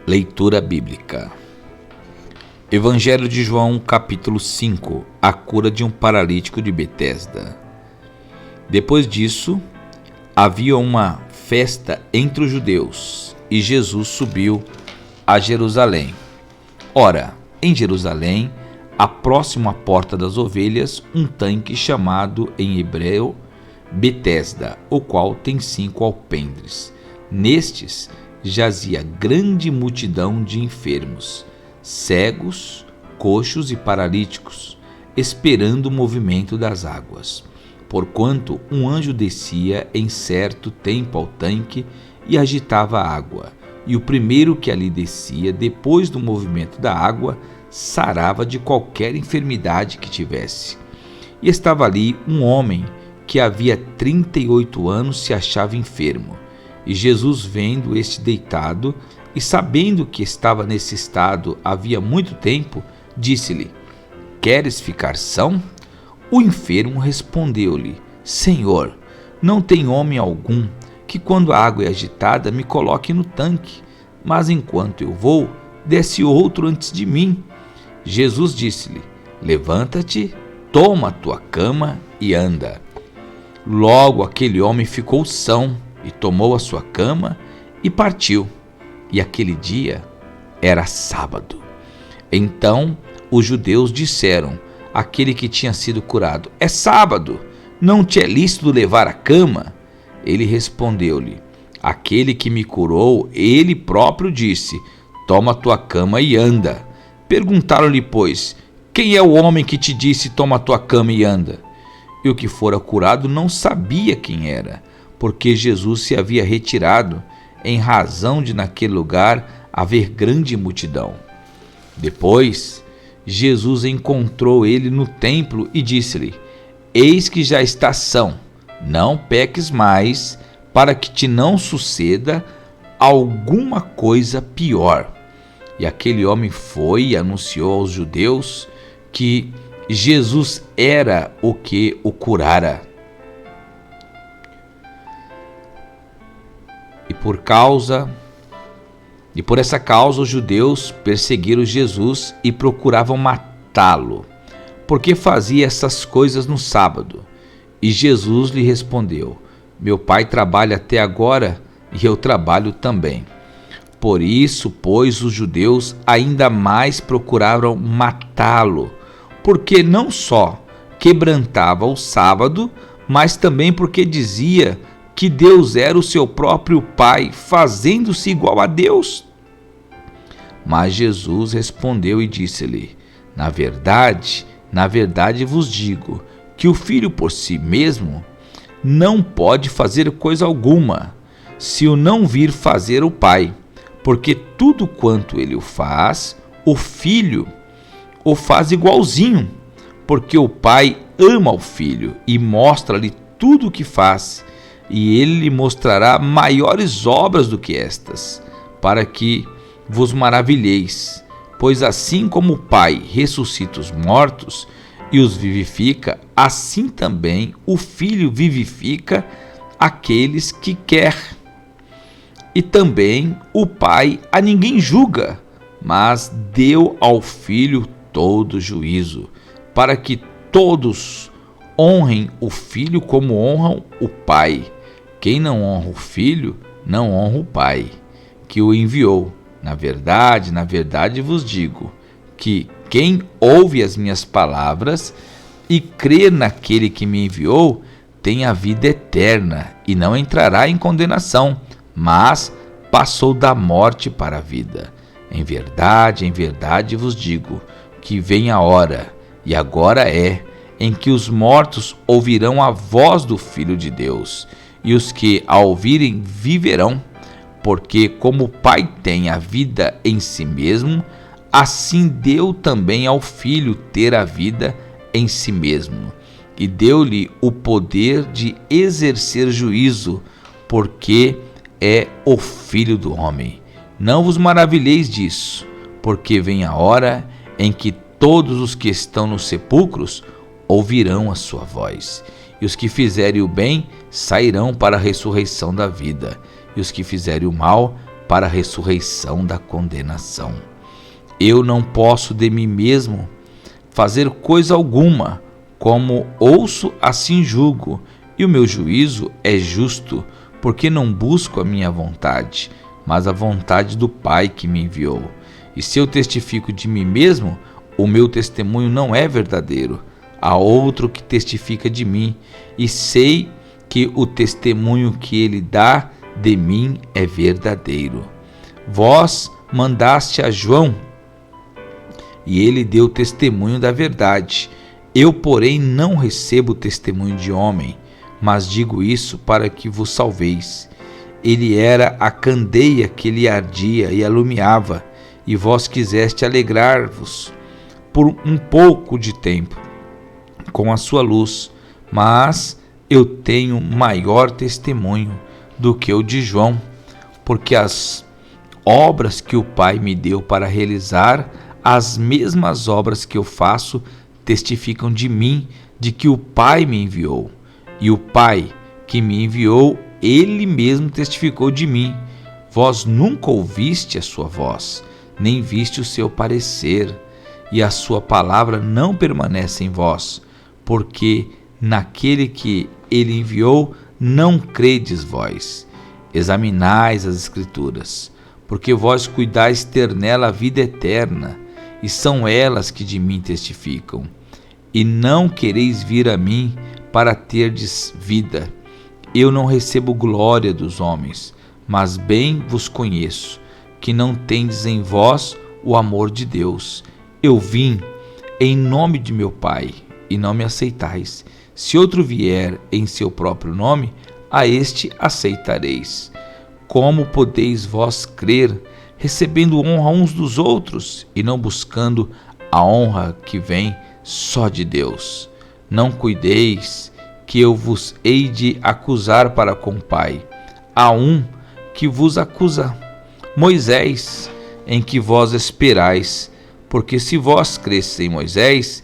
Leitura bíblica. Evangelho de João, capítulo 5. A cura de um paralítico de Betesda. Depois disso, havia uma festa entre os judeus, e Jesus subiu a Jerusalém. Ora, em Jerusalém, próximo à porta das ovelhas, um tanque chamado em hebreu Betesda, o qual tem 5 alpendres. Nestes jazia grande multidão de enfermos, cegos, coxos e paralíticos, esperando o movimento das águas. Porquanto um anjo descia em certo tempo ao tanque e agitava a água, e o primeiro que ali descia, depois do movimento da água, sarava de qualquer enfermidade que tivesse. E estava ali um homem que havia 38 anos se achava enfermo. E Jesus, vendo este deitado e sabendo que estava nesse estado havia muito tempo, disse-lhe: Queres ficar são? O enfermo respondeu-lhe: Senhor, não tem homem algum que, quando a água é agitada, me coloque no tanque, mas enquanto eu vou, desce outro antes de mim. Jesus disse-lhe: Levanta-te, toma a tua cama e anda. Logo aquele homem ficou são e tomou a sua cama e partiu. E aquele dia era sábado. Então os judeus disseram àquele que tinha sido curado: É sábado, não te é lícito levar a cama? Ele respondeu-lhe: Aquele que me curou, ele próprio disse: Toma a tua cama e anda. Perguntaram-lhe, pois: Quem é o homem que te disse: Toma a tua cama e anda? E o que fora curado não sabia quem era, porque Jesus se havia retirado, em razão de naquele lugar haver grande multidão. Depois, Jesus encontrou ele no templo e disse-lhe: Eis que já estás são, não peques mais, para que te não suceda alguma coisa pior. E aquele homem foi e anunciou aos judeus que Jesus era o que o curara. E por essa causa os judeus perseguiram Jesus e procuravam matá-lo, porque fazia essas coisas no sábado. E Jesus lhe respondeu: Meu Pai trabalha até agora e eu trabalho também. Por isso, pois, os judeus ainda mais procuraram matá-lo, porque não só quebrantava o sábado, mas também porque dizia que Deus era o seu próprio Pai, fazendo-se igual a Deus. Mas Jesus respondeu e disse-lhe: na verdade vos digo, que o Filho por si mesmo não pode fazer coisa alguma, se o não vir fazer o Pai, porque tudo quanto ele o faz, o Filho o faz igualzinho, porque o Pai ama o Filho e mostra-lhe tudo o que faz, e ele lhe mostrará maiores obras do que estas, para que vos maravilheis. Pois assim como o Pai ressuscita os mortos e os vivifica, assim também o Filho vivifica aqueles que quer. E também o Pai a ninguém julga, mas deu ao Filho todo juízo, para que todos honrem o Filho como honram o Pai. Quem não honra o Filho, não honra o Pai, que o enviou. Na verdade vos digo, que quem ouve as minhas palavras e crê naquele que me enviou, tem a vida eterna e não entrará em condenação, mas passou da morte para a vida. Em verdade vos digo, que vem a hora, e agora é, em que os mortos ouvirão a voz do Filho de Deus, e os que a ouvirem viverão, porque como o Pai tem a vida em si mesmo, assim deu também ao Filho ter a vida em si mesmo, e deu-lhe o poder de exercer juízo, porque é o Filho do homem. Não vos maravilheis disso, porque vem a hora em que todos os que estão nos sepulcros ouvirão a sua voz, e os que fizerem o bem sairão para a ressurreição da vida, e os que fizerem o mal para a ressurreição da condenação. Eu não posso de mim mesmo fazer coisa alguma, como ouço, assim julgo, e o meu juízo é justo, porque não busco a minha vontade, mas a vontade do Pai que me enviou. E se eu testifico de mim mesmo, o meu testemunho não é verdadeiro. Há outro que testifica de mim, e sei que o testemunho que ele dá de mim é verdadeiro. Vós mandaste a João, e ele deu testemunho da verdade. Eu, porém, não recebo testemunho de homem, mas digo isso para que vos salveis. Ele era a candeia que lhe ardia e alumiava, e vós quiseste alegrar-vos por um pouco de tempo com a sua luz. Mas eu tenho maior testemunho do que o de João, porque as obras que o Pai me deu para realizar, as mesmas obras que eu faço, testificam de mim, de que o Pai me enviou. E o Pai que me enviou, ele mesmo testificou de mim. Vós nunca ouviste a sua voz, nem viste o seu parecer, e a sua palavra não permanece em vós, porque naquele que ele enviou não credes vós. Examinais as Escrituras, porque vós cuidais ter nela a vida eterna, e são elas que de mim testificam. E não quereis vir a mim para terdes vida. Eu não recebo glória dos homens, mas bem vos conheço, que não tendes em vós o amor de Deus. Eu vim em nome de meu Pai, e não me aceitais. Se outro vier em seu próprio nome, a este aceitareis. Como podeis vós crer, recebendo honra uns dos outros, e não buscando a honra que vem só de Deus? Não cuideis que eu vos hei de acusar para com o Pai. Há um que vos acusa, Moisés, em que vós esperais. Porque se vós cresceis em Moisés,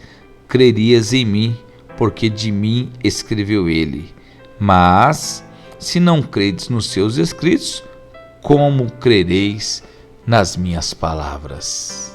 crerias em mim, porque de mim escreveu ele. Mas, se não credes nos seus escritos, como crereis nas minhas palavras?